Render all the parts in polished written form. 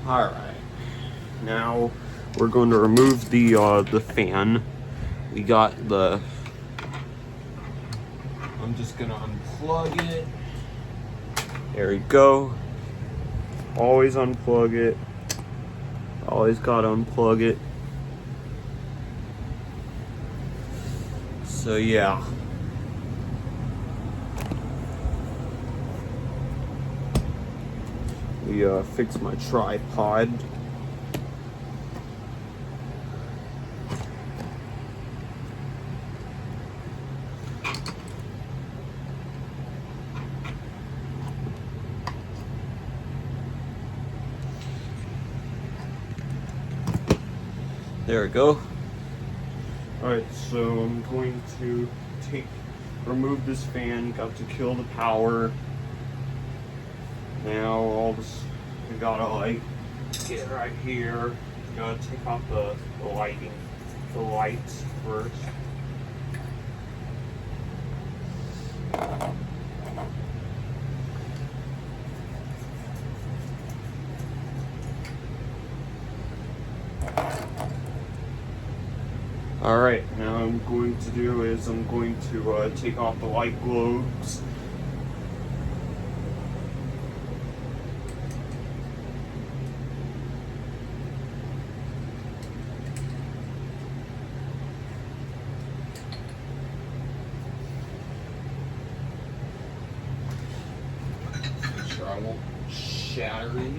All right. Now we're going to remove the fan. We got the. I'm just gonna unplug it. There we go. Always unplug it. Always gotta unplug it. So yeah. We fixed my tripod. There we go. Alright, so I'm going to remove this fan, got to kill the power. Now all this, we gotta like get right here. Gotta take off the lights first. Alright, now I'm going to do is I'm going to take off the light globes. Make sure I won't shatter it.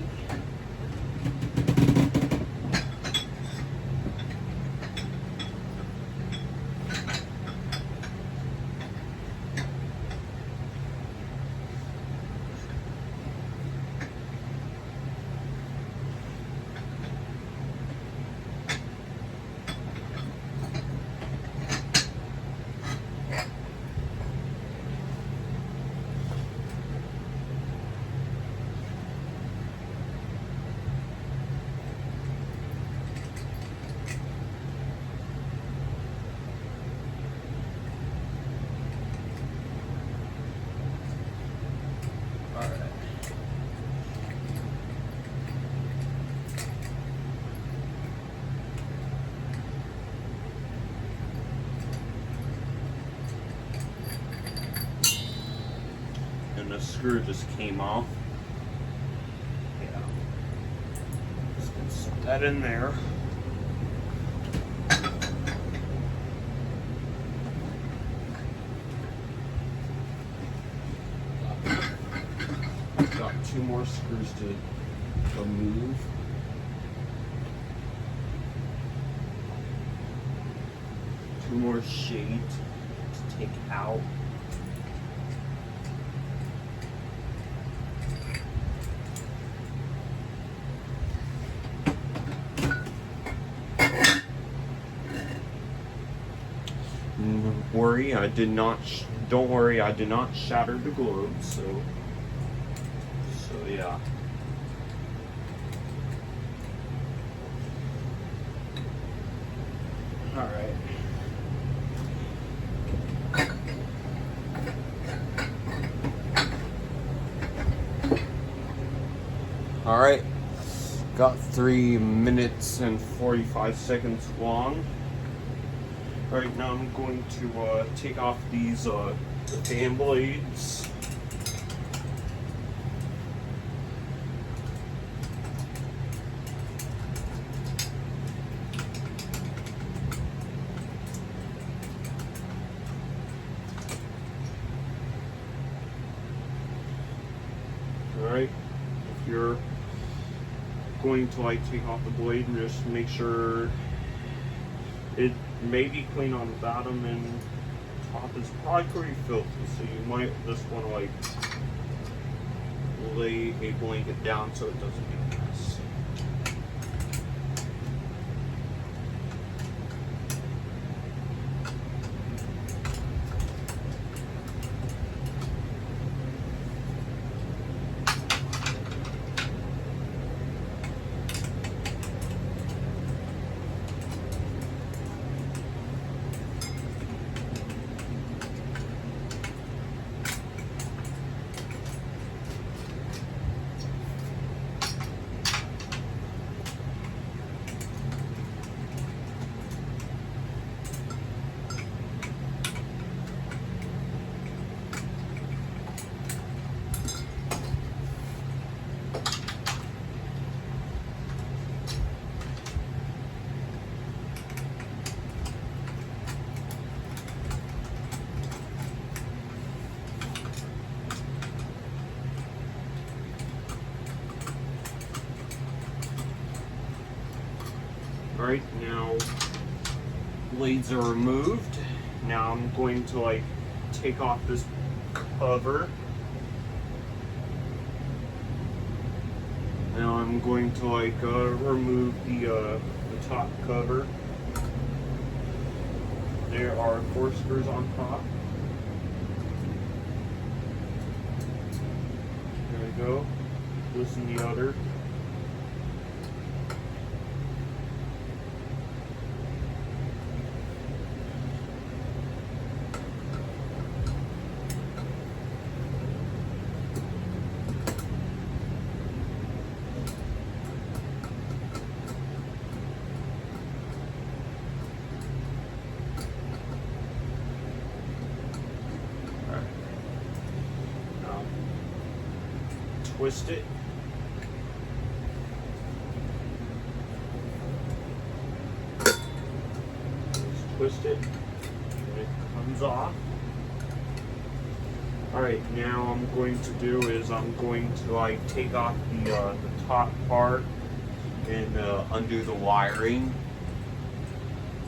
And the screw just came off. Yeah. Just gonna set that in there. Got 2 more screws to remove. Two more shades to take out. Don't worry, I did not shatter the globe, so yeah. Alright. Alright. Got 3 minutes and 45 seconds long. Alright, now I'm going to take off these the fan blades. Alright, if you're going to like take off the blade and just make sure it may be clean on the bottom and top is probably pretty filthy, so you might just want to like lay a blanket down so it doesn't get a mess. Alright, now blades are removed. Now I'm going to like take off this cover. Now I'm going to like remove the top cover. There are 4 screws on top. There we go. Loosen the other. Twist it. Just twist it, and it comes off. Alright, now I'm going to do is I'm going to like take off the top part and undo the wiring.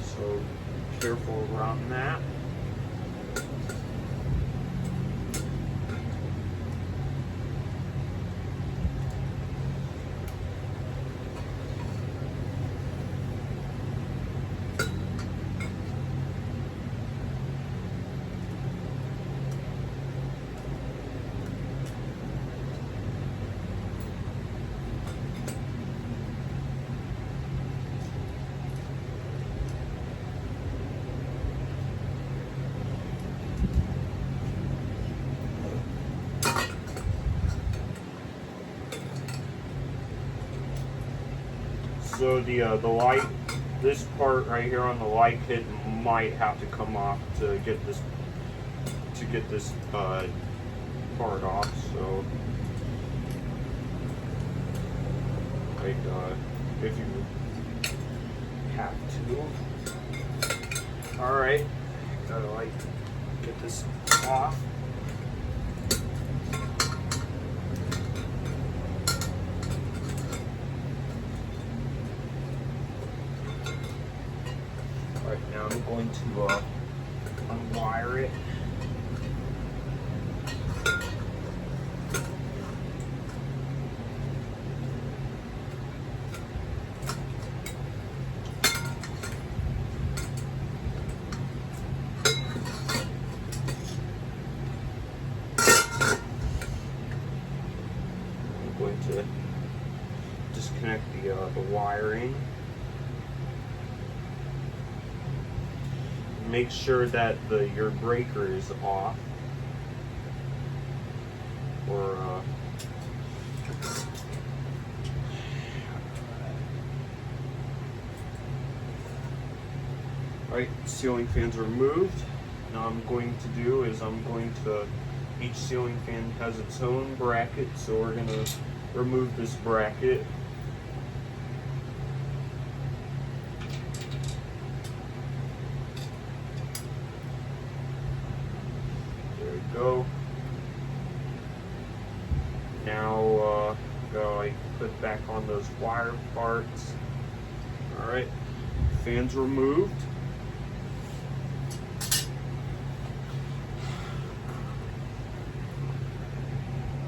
So careful around that. So the light, this part right here on the light kit might have to come off to get this part off. So like if you have to. All right, gotta like get this off. Alright, now I'm going to unwire it. I'm going to disconnect the wiring. Make sure that your breaker is off, or right, ceiling fans are removed. Now I'm going to do is each ceiling fan has its own bracket, so we're going to remove this bracket. Go. Now go like put back on those wire parts. All right, fans removed.